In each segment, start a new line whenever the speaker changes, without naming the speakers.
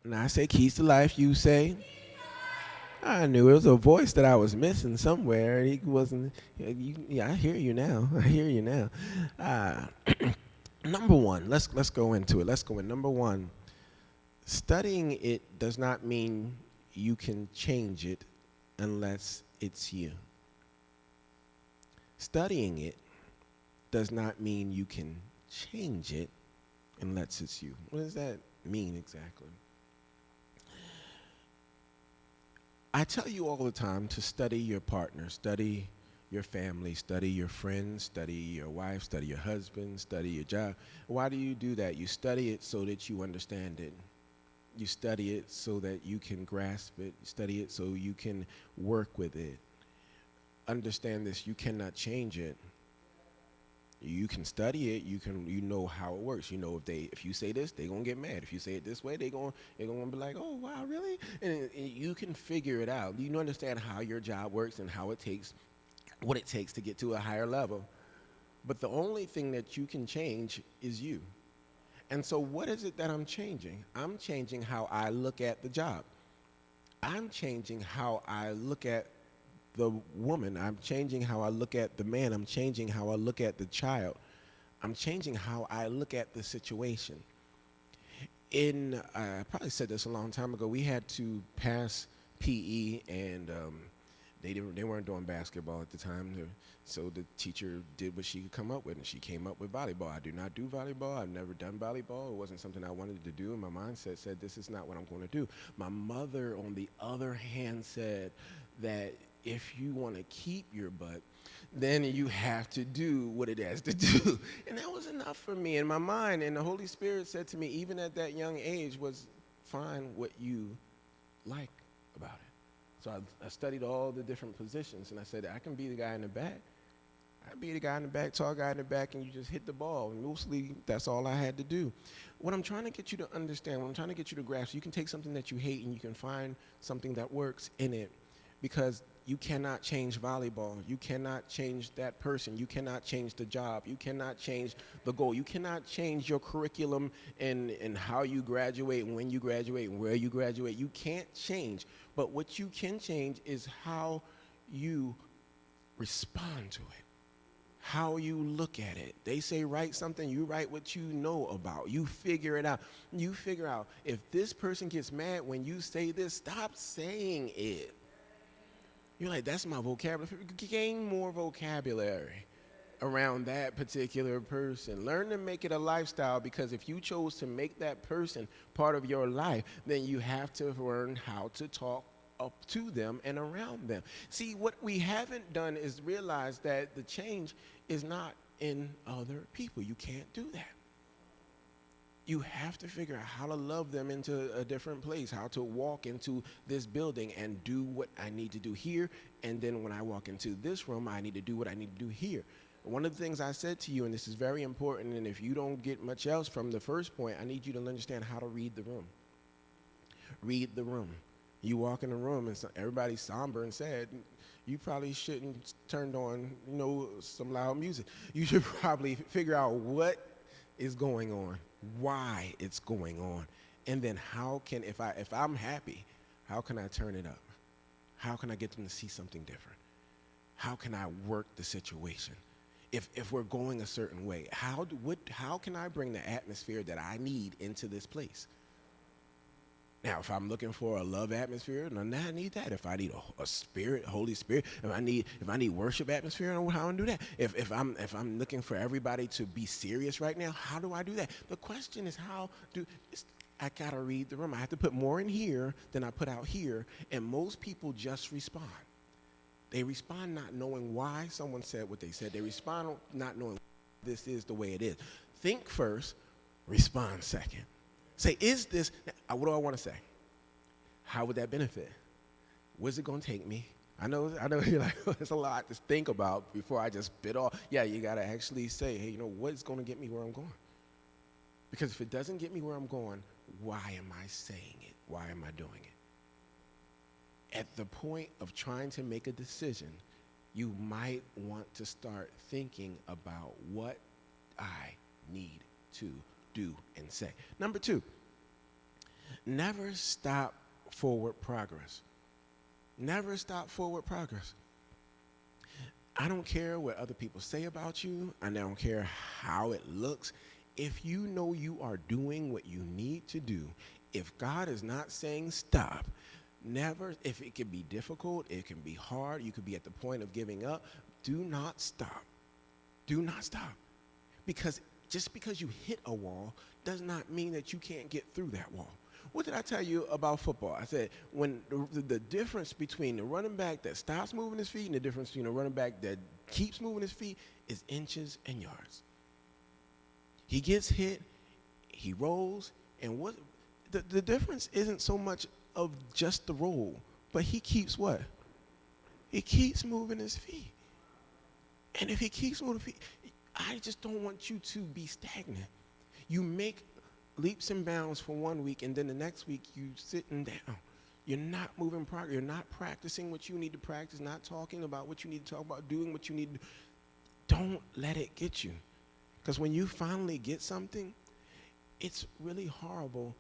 And I say keys to life, you say. I knew it was a voice that I was missing somewhere, and he wasn't. Yeah, I hear you now. I hear you now. Uh, number one, let's go into it. Let's go in. Number one, studying it does not mean you can change it unless it's you. Studying it does not mean you can change it unless it's you. What does that mean exactly? I tell you all the time to study your partner, study your family, study your friends, study your wife, study your husband, study your job. Why do you do that? You study it so that you understand it. You study it so that you can grasp it. You study it so you can work with it. Understand this, you cannot change it. You can study it, you know how it works. You know if you say this, they're gonna get mad. If you say it this way, they're gonna be like, oh wow, really? And you can figure it out. You understand how your job works and how it takes what it takes to get to a higher level. But the only thing that you can change is you. And so what is it that I'm changing? I'm changing how I look at the job. I'm changing how I look at the woman. I'm changing how I look at the man. I'm changing how I look at the child. I'm changing how I look at the situation. I probably said this a long time ago. We had to pass PE, and they weren't doing basketball at the time. So the teacher did what she could come up with, and she came up with volleyball. I do not do volleyball. I've never done volleyball. It wasn't something I wanted to do, and my mindset said this is not what I'm going to do. My mother, on the other hand, said that if you want to keep your butt, then you have to do what it has to do. And that was enough for me in my mind. And the Holy Spirit said to me, even at that young age, was find what you like about it. So I studied all the different positions, and I said, I can be the guy in the back. I'd be the guy in the back, tall guy in the back, and you just hit the ball. And mostly, that's all I had to do. What I'm trying to get you to understand, what I'm trying to get you to grasp, you can take something that you hate and you can find something that works in it, because you cannot change volleyball. You cannot change that person. You cannot change the job. You cannot change the goal. You cannot change your curriculum and how you graduate and when you graduate and where you graduate. You can't change. But what you can change is how you respond to it, how you look at it. They say write something, you write what you know about. You figure it out. You figure out if this person gets mad when you say this, stop saying it. You're like, that's my vocabulary. Gain more vocabulary around that particular person. Learn to make it a lifestyle, because if you chose to make that person part of your life, then you have to learn how to talk up to them and around them. See, what we haven't done is realize that the change is not in other people. You can't do that. You have to figure out how to love them into a different place, how to walk into this building and do what I need to do here. And then when I walk into this room, I need to do what I need to do here. One of the things I said to you, and this is very important, and if you don't get much else from the first point, I need you to understand how to read the room. Read the room. You walk in the room and everybody's somber and sad. You probably shouldn't turned on, some loud music. You should probably figure out what is going on, why it's going on, and then if I'm happy, how can I turn it up? How can I get them to see something different? How can I work the situation? If we're going a certain way, how can I bring the atmosphere that I need into this place? Now, if I'm looking for a love atmosphere, then I need that. If I need a spirit, Holy Spirit, if I need worship atmosphere, I know how to do that. If I'm looking for everybody to be serious right now, how do I do that? The question is I gotta read the room. I have to put more in here than I put out here, and most people just respond. They respond not knowing why someone said what they said. They respond not knowing this is the way it is. Think first, respond second. Say, is this, what do I want to say? How would that benefit? Where's it going to take me? I know you're like, there's a lot to think about before I just bit off. Yeah, you got to actually say, hey, what's going to get me where I'm going? Because if it doesn't get me where I'm going, why am I saying it? Why am I doing it? At the point of trying to make a decision, you might want to start thinking about what I need to do and say. Number two, Never stop forward progress. Never stop forward progress. I don't care what other people say about you. I don't care how it looks. If you know you are doing what you need to do, if God is not saying stop, never, if it can be difficult, it can be hard, you could be at the point of giving up, do not stop. Do not stop. Because just because you hit a wall does not mean that you can't get through that wall. What did I tell you about football? I said when the difference between the running back that stops moving his feet and the difference between the running back that keeps moving his feet is inches and yards. He gets hit, he rolls, and what the difference isn't so much of just the roll, but he keeps what? He keeps moving his feet. And if he keeps moving his feet, I just don't want you to be stagnant. You make leaps and bounds for 1 week, and then the next week you sitting down. You're not moving progress. You're not practicing what you need to practice, not talking about what you need to talk about, doing what you need to do. Don't let it get you. Because when you finally get something, it's really horrible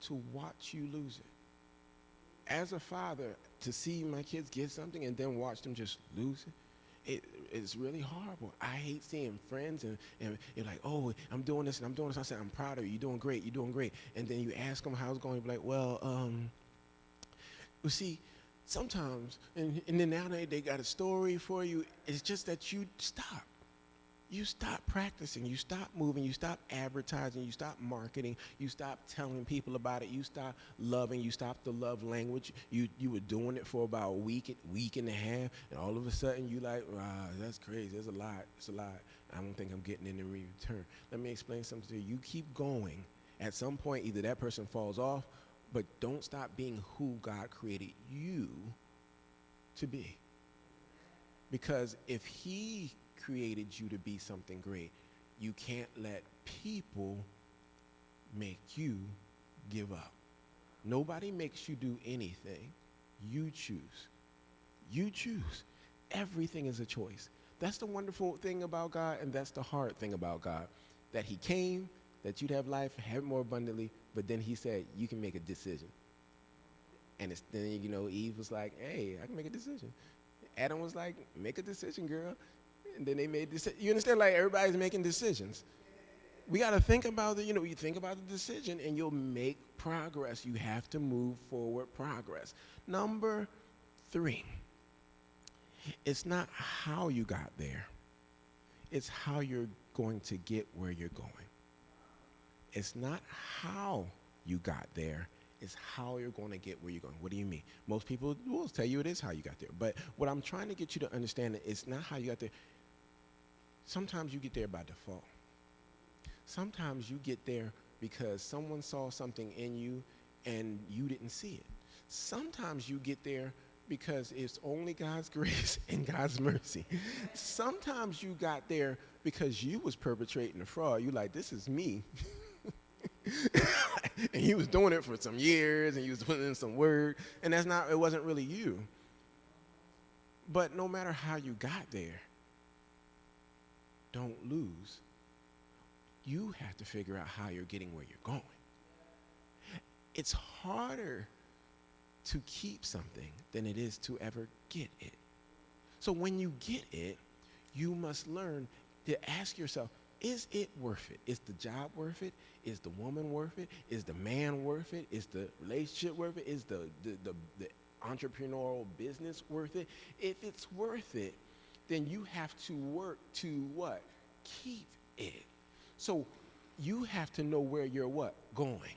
to watch you lose it. As a father, to see my kids get something and then watch them just lose it's really horrible. I hate seeing friends and you're like, oh, I'm doing this and I'm doing this. I said, I'm proud of you. You're doing great. You're doing great. And then you ask them how it's going. You're like, well, you see, sometimes, and then now they got a story for you. It's just that you stop. You stop practicing, you stop moving, you stop advertising, you stop marketing, you stop telling people about it, you stop loving, you stop the love language. You were doing it for about a week and a half, and all of a sudden you like, that's crazy, it's a lot. I don't think I'm getting any return. Let me explain something to you. You keep going. At some point, either that person falls off, but don't stop being who God created you to be. Because if he created you to be something great, you can't let people make you give up. Nobody makes you do anything. You choose. You choose. Everything is a choice. That's the wonderful thing about God, and that's the hard thing about God. That he came, that you'd have life, have it more abundantly, but then he said, you can make a decision. And then, Eve was like, hey, I can make a decision. Adam was like, make a decision, girl. And then they made this. You understand? Like, everybody's making decisions. We got to think about it. You think about the decision and you'll make progress. You have to move forward progress. Number 3, it's not how you got there. It's how you're going to get where you're going. It's not how you got there. It's how you're going to get where you're going. What do you mean? Most people will tell you it is how you got there. But what I'm trying to get you to understand is it's not how you got there. Sometimes you get there by default. Sometimes you get there because someone saw something in you and you didn't see it. Sometimes you get there because it's only God's grace and God's mercy. Sometimes you got there because you was perpetrating a fraud. You like, this is me. And he was doing it for some years and he was putting in some work, and it wasn't really you. But no matter how you got there, don't lose. You have to figure out how you're getting where you're going. It's harder to keep something than it is to ever get it. So when you get it, you must learn to ask yourself, is it worth it? Is the job worth it? Is the woman worth it? Is the man worth it? Is the relationship worth it? Is the entrepreneurial business worth it? If it's worth it, then you have to work to what? Keep it. So you have to know where you're what? Going.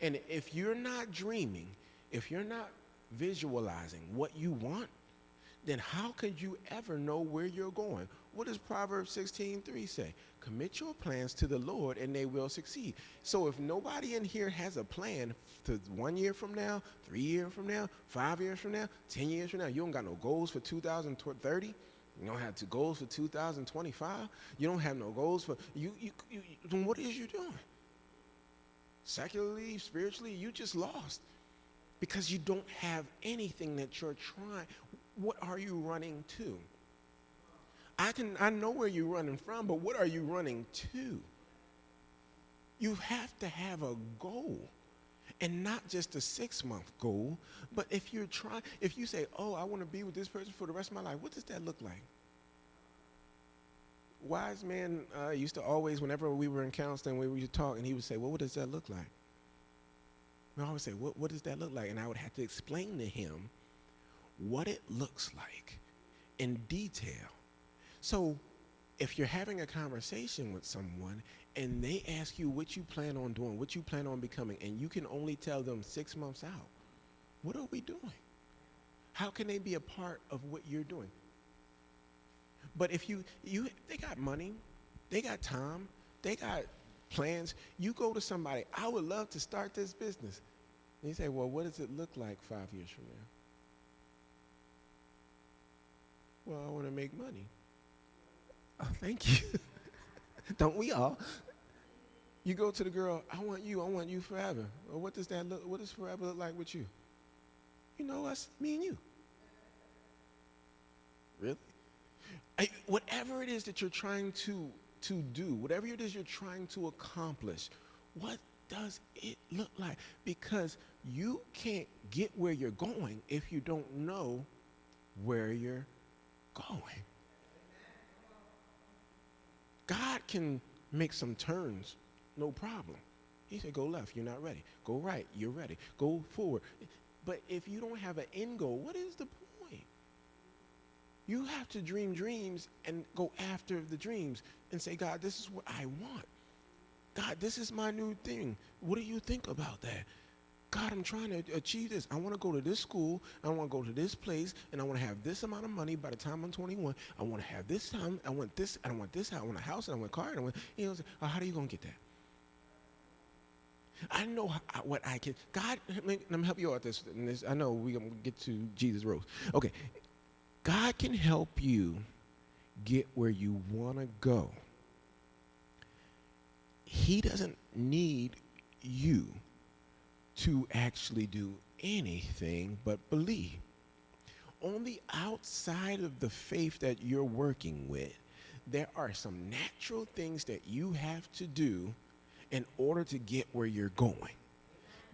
And if you're not dreaming, if you're not visualizing what you want, then how could you ever know where you're going? What does Proverbs 16:3 say? Commit your plans to the Lord and they will succeed. So if nobody in here has a plan to 1 year from now, 3 years from now, 5 years from now, 10 years from now, you don't got no goals for 2030, you don't have goals for 2025, you don't have no goals for, then what is you doing? Secularly, spiritually, you just lost because you don't have anything that you're trying. What are you running to? I know where you're running from, but what are you running to? You have to have a goal. And not just a 6-month goal, but if you say, oh, I want to be with this person for the rest of my life, what does that look like? Wise man used to always, whenever we were in counseling, we would talk, and he would say, well, what does that look like? We always say, what does that look like? And I would have to explain to him what it looks like in detail. So if you're having a conversation with someone and they ask you what you plan on doing, what you plan on becoming, and you can only tell them 6 months out, what are we doing? How can they be a part of what you're doing? But if they got money, they got time, they got plans. You go to somebody, I would love to start this business. And you say, well, what does it look like 5 years from now? Well, I want to make money. Oh, thank you. Don't we all? You go to the girl, I want you forever. Well, what does forever look like with you? You know us, me and you. Really? Whatever it is that you're trying to do, whatever it is you're trying to accomplish, what does it look like? Because you can't get where you're going if you don't know where you're going. God can make some turns, no problem. He said, go left, you're not ready. Go right, you're ready. Go forward. But if you don't have an end goal, what is the point? You have to dream dreams and go after the dreams and say, God, this is what I want. God, this is my new thing. What do you think about that? God, I'm trying to achieve this. I want to go to this school. I want to go to this place, and I want to have this amount of money by the time I'm 21. I want to have this time. I want this. I want this. I want a house. And I want a car. And I want, how are you going to get that? I know what I can. God, let me help you out with this. I know we're going to get to Jesus' Rose. Okay. God can help you get where you want to go. He doesn't need you to actually do anything but believe. On the outside of the faith that you're working with, there are some natural things that you have to do in order to get where you're going.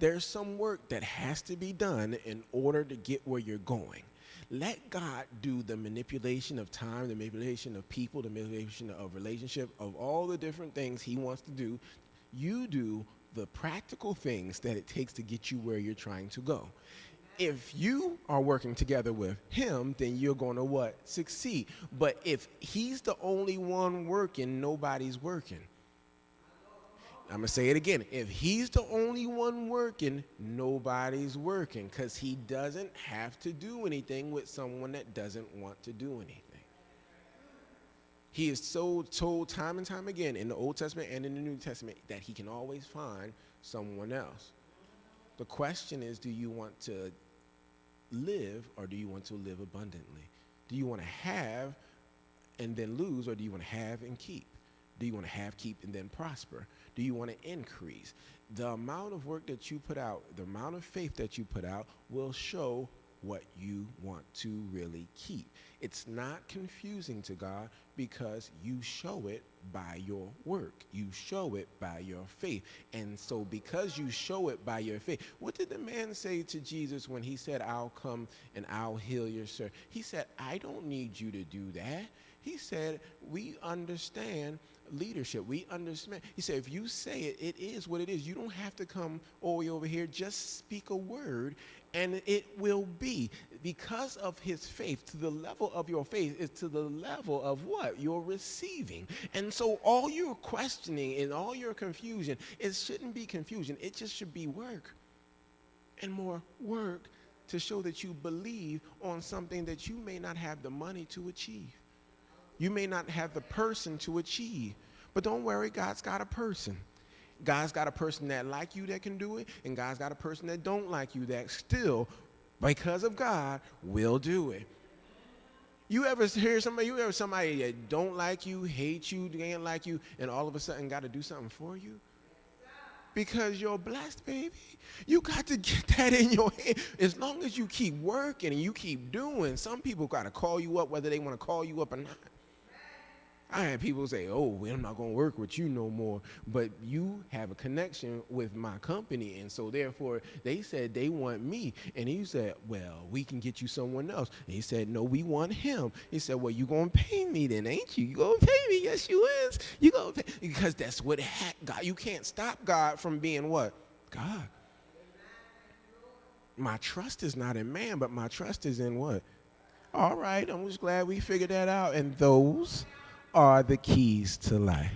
There's some work that has to be done in order to get where you're going. Let God do the manipulation of time, the manipulation of people, the manipulation of relationship, of all the different things he wants to do. You do the practical things that it takes to get you where you're trying to go. If you are working together with him, then you're going to what? Succeed. But if he's the only one working, nobody's working. I'm going to say it again. If he's the only one working, nobody's working, because he doesn't have to do anything with someone that doesn't want to do anything. He is so told time and time again in the Old Testament and in the New Testament that he can always find someone else. The question is, do you want to live, or do you want to live abundantly? Do you want to have and then lose, or do you want to have and keep? Do you want to have, keep, and then prosper? Do you want to increase? The amount of work that you put out, the amount of faith that you put out will show what you want to really keep. It's not confusing to God because you show it by your work. You show it by your faith. And so because you show it by your faith, what did the man say to Jesus when he said, I'll come and I'll heal your servant? He said, I don't need you to do that. He said, we understand leadership. We understand. He said, if you say it, it is what it is. You don't have to come all the way over here. Just speak a word and it will be. Because of his faith, to the level of your faith is to the level of what? You're receiving. And so all your questioning and all your confusion, it shouldn't be confusion. It just should be work and more work to show that you believe on something that you may not have the money to achieve. You may not have the person to achieve, but don't worry, God's got a person. God's got a person that like you that can do it, and God's got a person that don't like you that still, because of God, will do it. You ever hear somebody that don't like you, hate you, ain't like you, and all of a sudden got to do something for you? Because you're blessed, baby. You got to get that in your head. As long as you keep working and you keep doing, some people got to call you up whether they want to call you up or not. I had people say, "Oh, well, I'm not gonna work with you no more," but you have a connection with my company, and so therefore they said they want me, and he said, "Well, we can get you someone else." And he said, "No, we want him." He said, "Well, you gonna pay me then, ain't you? You gonna pay me? Yes, you is. You gonna pay because that's what God. You can't stop God from being what God. My trust is not in man, but my trust is in what? All right, I'm just glad we figured that out. And those are the keys to life.